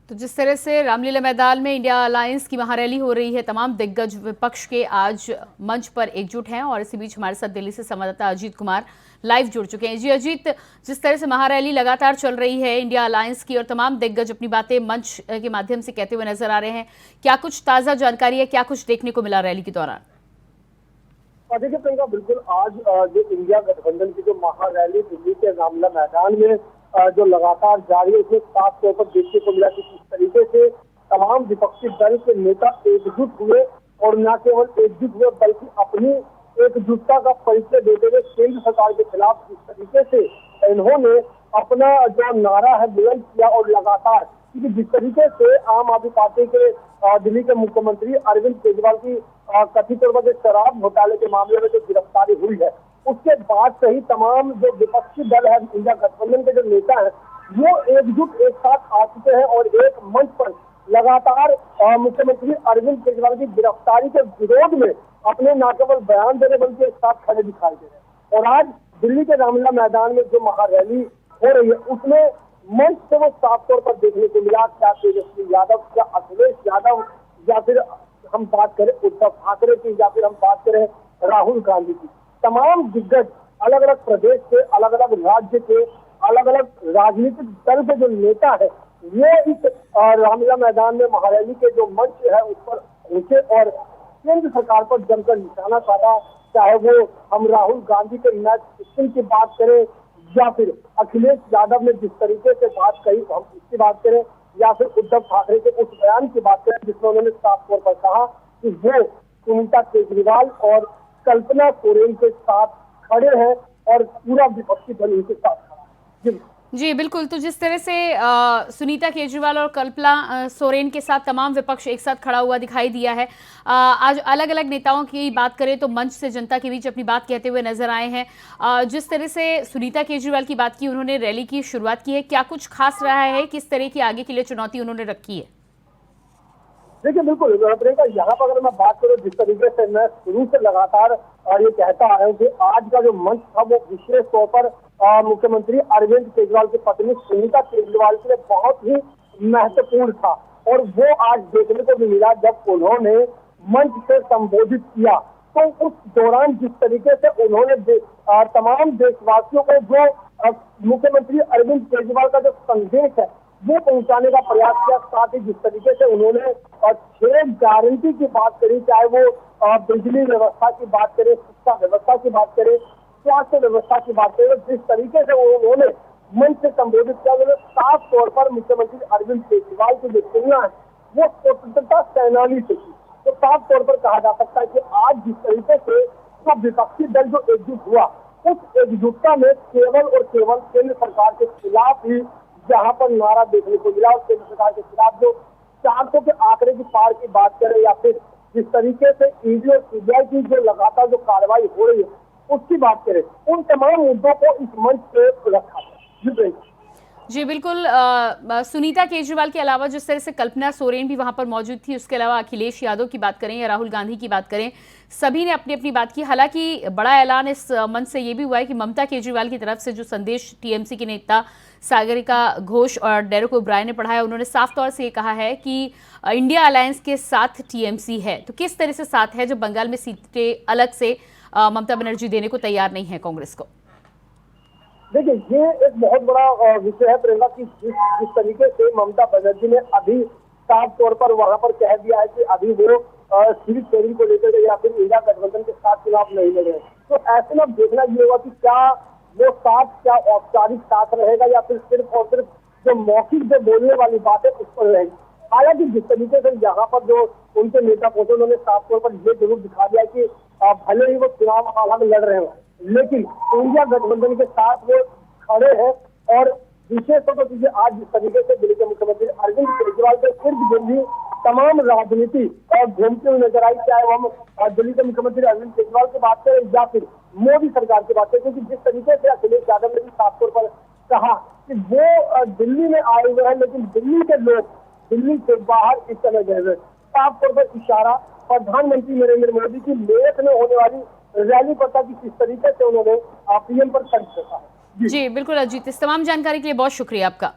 तो जिस तरह से रामलीला मैदान में इंडिया अलायंस की महारैली हो रही है, तमाम दिग्गज विपक्ष के आज मंच पर एकजुट हैं और इसी बीच हमारे साथ दिल्ली से संवाददाता अजीत कुमार लाइव जुड़ चुके हैं। जी अजीत, जिस तरह से महारैली लगातार चल रही है इंडिया अलायंस की और तमाम दिग्गज अपनी बातें मंच के माध्यम से कहते हुए नजर आ रहे हैं, क्या कुछ ताजा जानकारी है, क्या कुछ देखने को मिला रैली के दौरान? देखिए प्रियंका, बिल्कुल आज जो इंडिया गठबंधन की जो महारैली दिल्ली के रामलीला मैदान में जो लगातार जारी है, उसमें साफ तौर पर देखने को मिला कि किस तरीके से तमाम विपक्षी दल के नेता एकजुट हुए और न केवल एकजुट हुए बल्कि अपनी एकजुटता का परिचय देते हुए केंद्र सरकार के खिलाफ जिस तरीके से इन्होंने अपना जो नारा है बुलंद किया और लगातार, क्योंकि जिस तरीके से आम आदमी पार्टी के दिल्ली के मुख्यमंत्री अरविंद केजरीवाल की कथित तौर पर शराब घोटाले के मामले में जो गिरफ्तारी हुई है, उसके बाद से ही तमाम जो विपक्षी दल है, इंडिया गठबंधन के जो नेता हैं, वो एकजुट एक साथ आ चुके हैं और एक मंच पर लगातार मुख्यमंत्री अरविंद केजरीवाल की गिरफ्तारी के विरोध में अपने न केवल बयान देने बल्कि एक साथ खड़े दिखाई दे रहे हैं। और आज दिल्ली के रामलीला मैदान में जो महारैली हो रही है, उसमें मंच से वो साफ तौर पर देखने को मिला। क्या तेजस्वी यादव, क्या अखिलेश यादव, या फिर हम बात करें उद्धव ठाकरे की, या फिर हम बात करें राहुल गांधी की, तमाम दिग्गज अलग अलग प्रदेश के, अलग अलग राज्य के, अलग अलग राजनीतिक दल के जो नेता है, ये इस रामलीला मैदान में महारैली के जो मंच है उस पर पहुंचे और केंद्र सरकार पर जमकर निशाना साधा। चाहे वो हम राहुल गांधी के मैच फिक्सिंग की बात करें, या फिर अखिलेश यादव ने जिस तरीके से बात कही हम उसकी बात करें, या फिर उद्धव ठाकरे के उस बयान की बात करें जिसमें उन्होंने साफ तौर पर कहा कि वो सुनीता केजरीवाल और कल्पना सोरेन के साथ खड़े हैं और पूरा विपक्षी दल उनके साथ खड़ा है। जी बिल्कुल। तो जिस तरह से सुनीता केजरीवाल और कल्पना सोरेन के साथ तमाम विपक्ष एक साथ खड़ा हुआ दिखाई दिया है। आज अलग अलग नेताओं की बात करें तो मंच से जनता के बीच अपनी बात कहते हुए नजर आए हैं। जिस तरह से सुनीता केजरीवाल की बात की, उन्होंने रैली की शुरुआत की है, क्या कुछ खास रहा है, किस तरह की आगे के लिए चुनौती उन्होंने रखी है? देखिए बिल्कुल प्रियंका, यहाँ पर अगर मैं बात करूँ, जिस तरीके से मैं शुरू से लगातार ये कहता आया हूँ कि आज का जो मंच था वो विशेष तौर पर मुख्यमंत्री अरविंद केजरीवाल की पत्नी सुनीता केजरीवाल के लिए बहुत ही महत्वपूर्ण था। और वो आज देखने को भी मिला जब उन्होंने मंच से संबोधित किया, तो उस दौरान जिस तरीके से उन्होंने तमाम देशवासियों को जो मुख्यमंत्री अरविंद केजरीवाल का जो संदेश है वो पहुंचाने का प्रयास किया, साथ ही जिस तरीके से उन्होंने 6 गारंटी की बात करी, चाहे वो बिजली व्यवस्था की बात करें, शिक्षा व्यवस्था की बात करें, स्वास्थ्य व्यवस्था की बात करें, जिस तरीके से उन्होंने मंच से संबोधित किया, उन्होंने साफ तौर पर मुख्यमंत्री अरविंद केजरीवाल की जो तुलना है वो स्वतंत्रता सेनानी से की। तो साफ तौर पर कहा जा सकता है कि आज जिस तरीके से जो विपक्षी दल जो एकजुट हुआ, उस एकजुटता में केवल और केवल केंद्र सरकार के खिलाफ ही जहां पर नारा देखने को मिला और केंद्र सरकार के खिलाफ जो 400 के आंकड़े की पार की बात करें, या फिर जिस तरीके से ईडी और सीबीआई की जो लगातार जो कार्रवाई हो रही है उसकी बात करें, उन तमाम मुद्दों को इस मंच पे रखा है। जी बिल्कुल। सुनीता केजरीवाल के अलावा जिस तरह से कल्पना सोरेन भी वहां पर मौजूद थी, उसके अलावा अखिलेश यादव की बात करें या राहुल गांधी की बात करें, सभी ने अपनी अपनी बात की। हालांकि बड़ा ऐलान इस मंच से ये भी हुआ है कि ममता केजरीवाल की तरफ से जो संदेश टीएमसी के नेता सागरिका घोष और डेरेक ओब्रायन ने पढ़ाया, उन्होंने साफ तौर से ये कहा है कि इंडिया अलायंस के साथ टीएमसी है। तो किस तरह से साथ है जब बंगाल में सीटें अलग से ममता बनर्जी देने को तैयार नहीं है कांग्रेस को? देखिए ये एक बहुत बड़ा विषय है प्रियंका की जिस तरीके से ममता बनर्जी ने अभी साफ तौर पर वहां पर कह दिया है कि अभी वो सीट शेयरिंग को लेकर या फिर इंडिया गठबंधन के साथ चुनाव नहीं लड़ रहे। तो ऐसे में देखना ये होगा कि क्या वो साथ, क्या औपचारिक साथ रहेगा या फिर सिर्फ और सिर्फ जो मौखिक जो बोलने वाली बात है उस पर रहेगी। हालांकि जिस तरीके से यहाँ पर जो उनके नेता पहुंचे, उन्होंने साफ तौर पर ये जरूर दिखा दिया कि भले ही वो चुनाव अलग लड़ रहे हो लेकिन इंडिया गठबंधन के साथ वो खड़े हैं। और विशेष तौर पर आज जिस तरीके से दिल्ली के मुख्यमंत्री अरविंद केजरीवाल के सिर्फ दिल्ली तमाम राजनीति और घूमते हुए नजर आई, चाहे हम दिल्ली के मुख्यमंत्री अरविंद केजरीवाल की बात करें या फिर मोदी सरकार की बात करें, क्योंकि जिस तरीके से अखिलेश यादव ने भी साफ तौर पर कहा कि वो दिल्ली में आए हुए हैं लेकिन दिल्ली के लोग दिल्ली से बाहर इस समय गए हुए। साफ तौर पर इशारा प्रधानमंत्री नरेंद्र मोदी की मेरठ में होने वाली रैली पर था कि किस तरीके से उन्होंने पीएम पर खर्च रखा है। जी बिल्कुल अजीत, इस तमाम जानकारी के लिए बहुत शुक्रिया आपका।